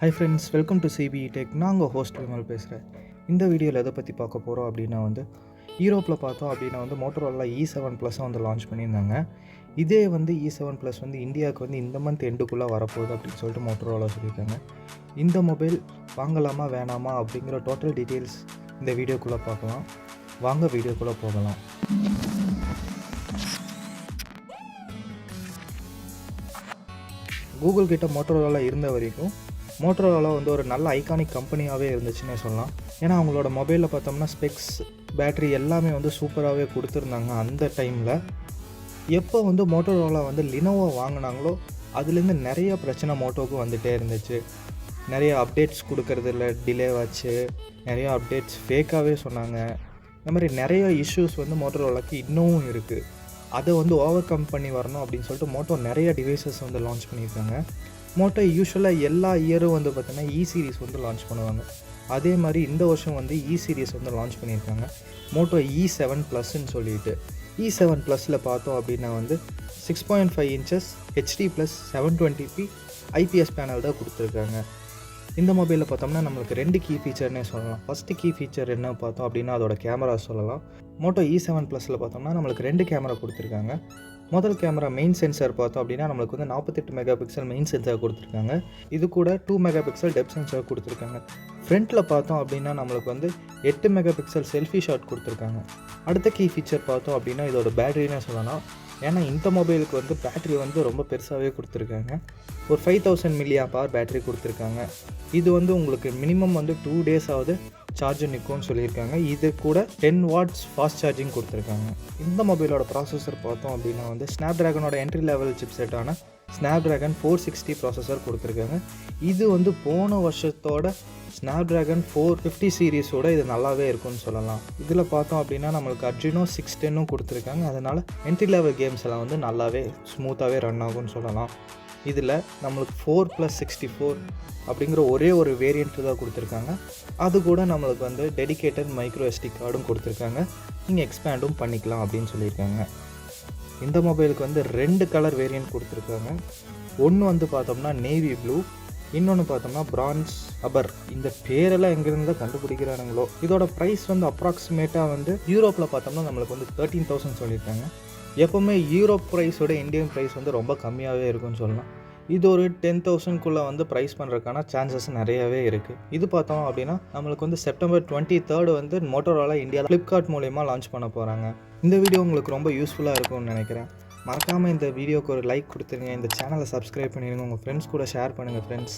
Hi friends, welcome to CBE Tech. நான் உங்கள் host Vimal பேசுகிறேன். இந்த வீடியோவில் எதை பற்றி பார்க்க போகிறோம் அப்படின்னா யூரோப்பில் பார்த்தோம் அப்படின்னா மோட்டோரோலா E7 ப்ளஸ்ஸை லான்ச் பண்ணியிருந்தாங்க. இதே E7 ப்ளஸ் இந்தியாவுக்கு இந்த மந்த் எண்டுக்குள்ளே வரப்போகுது அப்படின்னு சொல்லிட்டு மோட்டோரோலா சொல்லியிருக்காங்க. இந்த மொபைல் வாங்கலாமா வேணாமா அப்படிங்கிற டோட்டல் டீட்டெயில்ஸ் இந்த வீடியோக்குள்ளே பார்க்கலாம். வாங்க வீடியோக்குள்ளே போகலாம். கூகுள் கிட்ட மோட்டோரோலா இருந்த வரைக்கும் மோட்டோரோலா ஒரு நல்ல ஐகானிக் கம்பெனியாகவே இருந்துச்சுன்னே சொல்லலாம். ஏன்னா அவங்களோட மொபைலில் பார்த்தோம்னா ஸ்பெக்ஸ், பேட்ரி எல்லாமே சூப்பராகவே கொடுத்துருந்தாங்க. அந்த டைமில் எப்போ மோட்டோரோலா லினோவோ வாங்கினாங்களோ அதுலேருந்து நிறைய பிரச்சனை மோட்டோவுக்கு வந்துகிட்டே இருந்துச்சு. நிறைய அப்டேட்ஸ் கொடுக்கறதில்ல, டிலே ஆச்சு, நிறைய அப்டேட்ஸ் ஃபேக்காகவே சொன்னாங்க. இந்த மாதிரி நிறைய இஷ்யூஸ் மோட்டோரோலாக்கு இன்னமும் இருக்குது. அதை ஓவர் கம் பண்ணி வரணும் அப்படின்னு சொல்லிட்டு மோட்டோ நிறைய டிவைசஸ் லான்ச் பண்ணியிருக்காங்க. மோட்டோ யூஸ்வலாக எல்லா இயரும் பார்த்தீங்கன்னா இ சீரிஸ் லான்ச் பண்ணுவாங்க. அதே மாதிரி இந்த வருஷம் இ சீரிஸ் லான்ச் பண்ணியிருக்காங்க. மோட்டோ E7 ப்ளஸ்ன்னு சொல்லிட்டு E7 ப்ளஸில் பார்த்தோம் அப்படின்னா 6.5 inches HD + 720p IPS panel தான் கொடுத்துருக்காங்க. இந்த மொபைலில் பார்த்தோம்னா நம்மளுக்கு 2 கீ ஃபீச்சர்னே சொல்லலாம். ஃபஸ்ட்டு கீ ஃபீச்சர் என்ன பார்த்தோம் அப்படின்னா அதோட கேமரா சொல்லலாம். மோட்டோ E7 ப்ளஸில் பார்த்தோம்னா நம்மளுக்கு 2 கேமரா கொடுத்துருக்காங்க. முதல் கேமரா மெயின் சென்சார் பார்த்தோம் அப்படின்னா நம்மளுக்கு 48 மெகா பிக்சல் மெயின் சென்சார் கொடுத்துருக்காங்க. இது கூட 2 மெகா பிக்சல் டெப்த் சென்சார் கொடுத்துருக்காங்க. ஃப்ரண்ட்டில் பார்த்தோம் அப்படின்னா நம்மளுக்கு 8 மெகா பிக்சல் செல்ஃபி ஷாட் கொடுத்துருக்காங்க. அடுத்த கீ ஃபீச்சர் பார்த்தோம் அப்படின்னா இதோட பேட்டரினே சொல்லலாம். ஏன்னா இந்த மொபைலுக்கு பேட்ரி ரொம்ப பெருசாகவே கொடுத்துருக்காங்க. ஒரு 5000 mAh பேட்ரி கொடுத்துருக்காங்க. இது உங்களுக்கு மினிமம் 2 days ஆகுது சார்ஜர் நிற்கும்னு சொல்லியிருக்காங்க. இது கூட 10 watts ஃபாஸ்ட் சார்ஜிங் கொடுத்துருக்காங்க. இந்த மொபைலோட ப்ராசஸர் பார்த்தோம் அப்படின்னா ஸ்னாப்ட்ராகனோட என்ட்ரி லெவல் சிப்செட்டான ஸ்னாப்ட்ராகன் 460 ப்ராசஸர் கொடுத்துருக்காங்க. இது போன வருஷத்தோட ஸ்னாப்ட்ராகன் 450 சீரீஸோட இது நல்லாவே இருக்கும்னு சொல்லலாம். இதில் பார்த்தோம் அப்படின்னா நம்மளுக்கு அட்ரினோ 610 கொடுத்துருக்காங்க. அதனால் என்ட்ரி லெவல் கேம்ஸ் எல்லாம் நல்லாவே ஸ்மூத்தாகவே ரன் ஆகும்னு சொல்லலாம். இதில் நம்மளுக்கு 4+64 அப்படிங்கிற ஒரே ஒரு வேரியண்ட்டு தான் கொடுத்துருக்காங்க. அது கூட நம்மளுக்கு டெடிகேட்டட் மைக்ரோ SD கார்டும் கொடுத்துருக்காங்க. நீங்கள் எக்ஸ்பேண்டும் பண்ணிக்கலாம் அப்படின்னு சொல்லியிருக்காங்க. இந்த மொபைலுக்கு 2 கலர் வேரியண்ட் கொடுத்துருக்காங்க. ஒன்று பார்த்தோம்னா நேவி ப்ளூ, இன்னொன்று பார்த்தோம்னா பிரான்ஸ் அபர். இந்த பேரெல்லாம் எங்கேருந்து கண்டுபிடிக்கிறானுங்களோ. இதோட ப்ரைஸ் அப்ராக்சிமேட்டாக யூரோப்பில் பார்த்தோம்னா நம்மளுக்கு 13,000 சொல்லியிருக்காங்க. எப்போவுமே யூரோப் ப்ரைஸோட இந்தியன் ப்ரைஸ் ரொம்ப கம்மியாகவே இருக்குன்னு சொல்லலாம். இது ஒரு 10,000க்குள்ளே ப்ரைஸ் பண்ணுறதுக்கான சான்சஸ் நிறையவே இருக்குது. இது பார்த்தோம் அப்படின்னா நம்மளுக்கு September 23rd Motorola India Flipkart மூலயமா லான்ச் பண்ண போகிறாங்க. இந்த வீடியோ உங்களுக்கு ரொம்ப யூஸ்ஃபுல்லாக இருக்கும்னு நினைக்கிறேன். மறக்காமல் இந்த வீடியோக்கு ஒரு லைக் கொடுத்துருங்க. இந்த சேனலை சப்ஸ்கிரைப் பண்ணிடுங்க. உங்கள் ஃப்ரெண்ட்ஸ் கூட ஷேர் பண்ணுங்கள் ஃப்ரெண்ட்ஸ்.